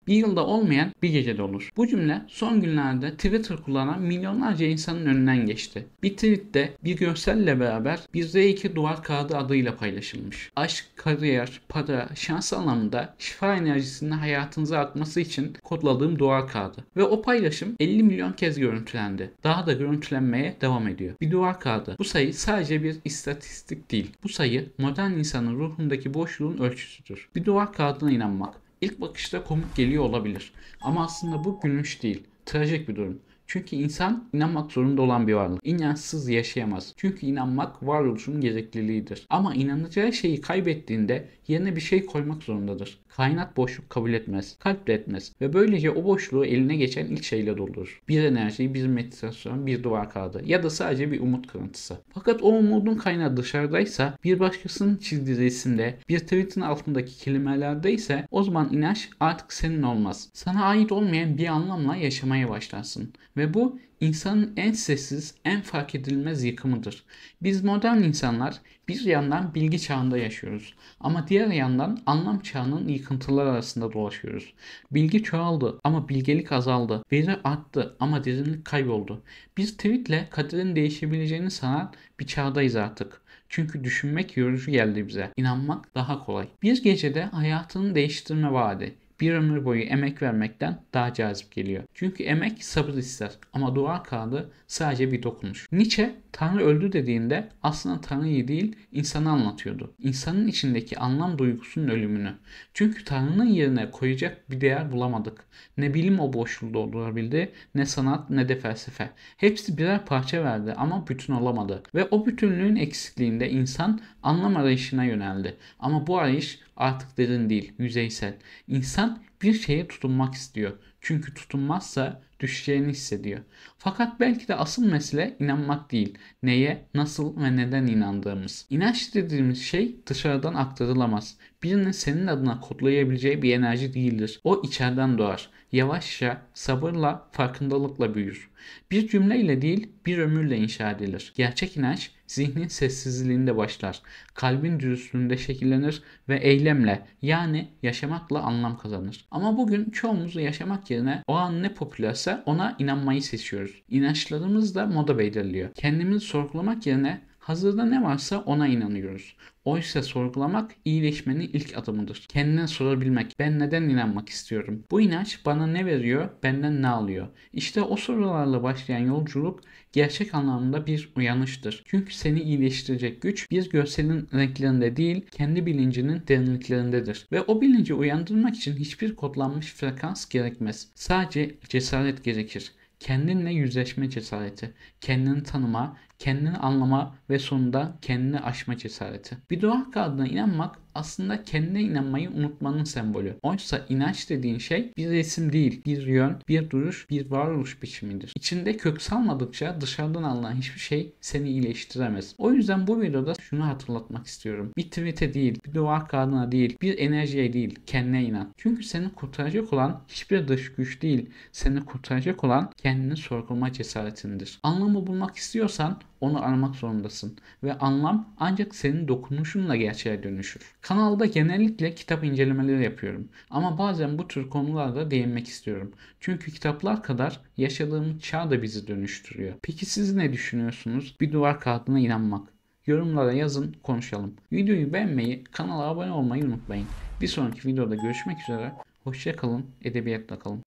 Bir yılda olmayan bir gecede olur. Bu cümle son günlerde Twitter kullanan milyonlarca insanın önünden geçti. Bir tweette bir görselle beraber bir R2 duvar kağıdı adıyla paylaşılmış. Aşk, kariyer, para, şans anlamında şifa enerjisinin hayatınıza akması için kodladığım duvar kağıdı. Ve o paylaşım 50 milyon kez görüntülendi. Daha da görüntülenmeye devam ediyor. Bir duvar kağıdı. Bu sayı sadece bir istatistik değil. Bu sayı modern insanın ruhundaki boşluğun ölçüsüdür. Bir duvar kağıdına inanmak İlk bakışta komik geliyor olabilir. Ama aslında bu gülünç değil. Trajik bir durum. Çünkü insan inanmak zorunda olan bir varlık. İnançsız yaşayamaz. Çünkü inanmak varoluşun gerekliliğidir. Ama inanacağı şeyi kaybettiğinde yerine bir şey koymak zorundadır. Kainat boşluk kabul etmez. Kalp de etmez. Ve böylece o boşluğu eline geçen ilk şeyle doldurur. Bir enerji, bir meditasyon, bir dua kağıdı ya da sadece bir umut kırıntısı. Fakat o umudun kaynağı dışarıdaysa, bir başkasının çizdiği resimde, bir tweetin altındaki kelimelerde ise o zaman inanç artık senin olmaz. Sana ait olmayan bir anlamla yaşamaya başlarsın. Ve bu insanın en sessiz, en fark edilmez yıkımıdır. Biz modern insanlar bir yandan bilgi çağında yaşıyoruz ama diğer yandan anlam çağının yıkıntıları arasında dolaşıyoruz. Bilgi çoğaldı ama bilgelik azaldı. Veri arttı ama derinlik kayboldu. Bir tweetle kaderin değişebileceğini sanan bir çağdayız artık. Çünkü düşünmek yorucu geldi bize. İnanmak daha kolay. Bir gecede hayatını değiştirme vaadi bir ömür boyu emek vermekten daha cazip geliyor. Çünkü emek sabır ister ama dua kağıdı sadece bir dokunuş. Nietzsche Tanrı öldü dediğinde aslında Tanrı'yı değil insanı anlatıyordu. İnsanın içindeki anlam duygusunun ölümünü. Çünkü Tanrı'nın yerine koyacak bir değer bulamadık. Ne bilim o boşluğu doldurabildi, ne sanat ne de felsefe. Hepsi birer parça verdi ama bütün olamadı. Ve o bütünlüğün eksikliğinde insan anlam arayışına yöneldi. Ama bu arayış artık derin değil, yüzeysel. İnsan bir şeye tutunmak istiyor. Çünkü tutunmazsa düşeceğini hissediyor. Fakat belki de asıl mesele inanmak değil. Neye, nasıl ve neden inandığımız. İnanç dediğimiz şey dışarıdan aktarılamaz. Birinin senin adına kodlayabileceği bir enerji değildir. O içeriden doğar. Yavaşça, sabırla, farkındalıkla büyür. Bir cümleyle değil, bir ömürle inşa edilir. Gerçek inanç zihnin sessizliğinde başlar. Kalbin dürüstlüğünde şekillenir ve eylemle yani yaşamakla anlam kazanır. Ama bugün çoğumuz yaşamak yerine o an ne popülerse ona inanmayı seçiyoruz. İnançlarımız da moda belirliyor. Kendimizi sorgulamak yerine hazırda ne varsa ona inanıyoruz. Oysa sorgulamak iyileşmenin ilk adımıdır. Kendine sorabilmek, ben neden inanmak istiyorum? Bu inanç bana ne veriyor, benden ne alıyor? İşte o sorularla başlayan yolculuk gerçek anlamda bir uyanıştır. Çünkü seni iyileştirecek güç bir görselin renklerinde değil, kendi bilincinin derinliklerindedir. Ve o bilinci uyandırmak için hiçbir kodlanmış frekans gerekmez. Sadece cesaret gerekir. Kendinle yüzleşme cesareti, kendini tanıma, kendini anlama ve sonunda kendini aşma cesareti. Bir dua kağıdına inanmak aslında kendine inanmayı unutmanın sembolü. Oysa inanç dediğin şey bir resim değil, bir yön, bir duruş, bir varoluş biçimidir. İçinde kök salmadıkça dışarıdan alınan hiçbir şey seni iyileştiremez. O yüzden bu videoda şunu hatırlatmak istiyorum. Bir tweet'e değil, bir dua kağıdına değil, bir enerjiye değil, kendine inan. Çünkü seni kurtaracak olan hiçbir dış güç değil, seni kurtaracak olan kendini sorgulama cesaretindir. Anlamı bulmak istiyorsan onu aramak zorundasın ve anlam ancak senin dokunuşunla gerçeğe dönüşür. Kanalda genellikle kitap incelemeleri yapıyorum ama bazen bu tür konularda değinmek istiyorum. Çünkü kitaplar kadar yaşadığımız çağ da bizi dönüştürüyor. Peki siz ne düşünüyorsunuz? Bir duvar kağıdına inanmak. Yorumlara yazın, konuşalım. Videoyu beğenmeyi, kanala abone olmayı unutmayın. Bir sonraki videoda görüşmek üzere. Hoşça kalın, edebiyatla kalın.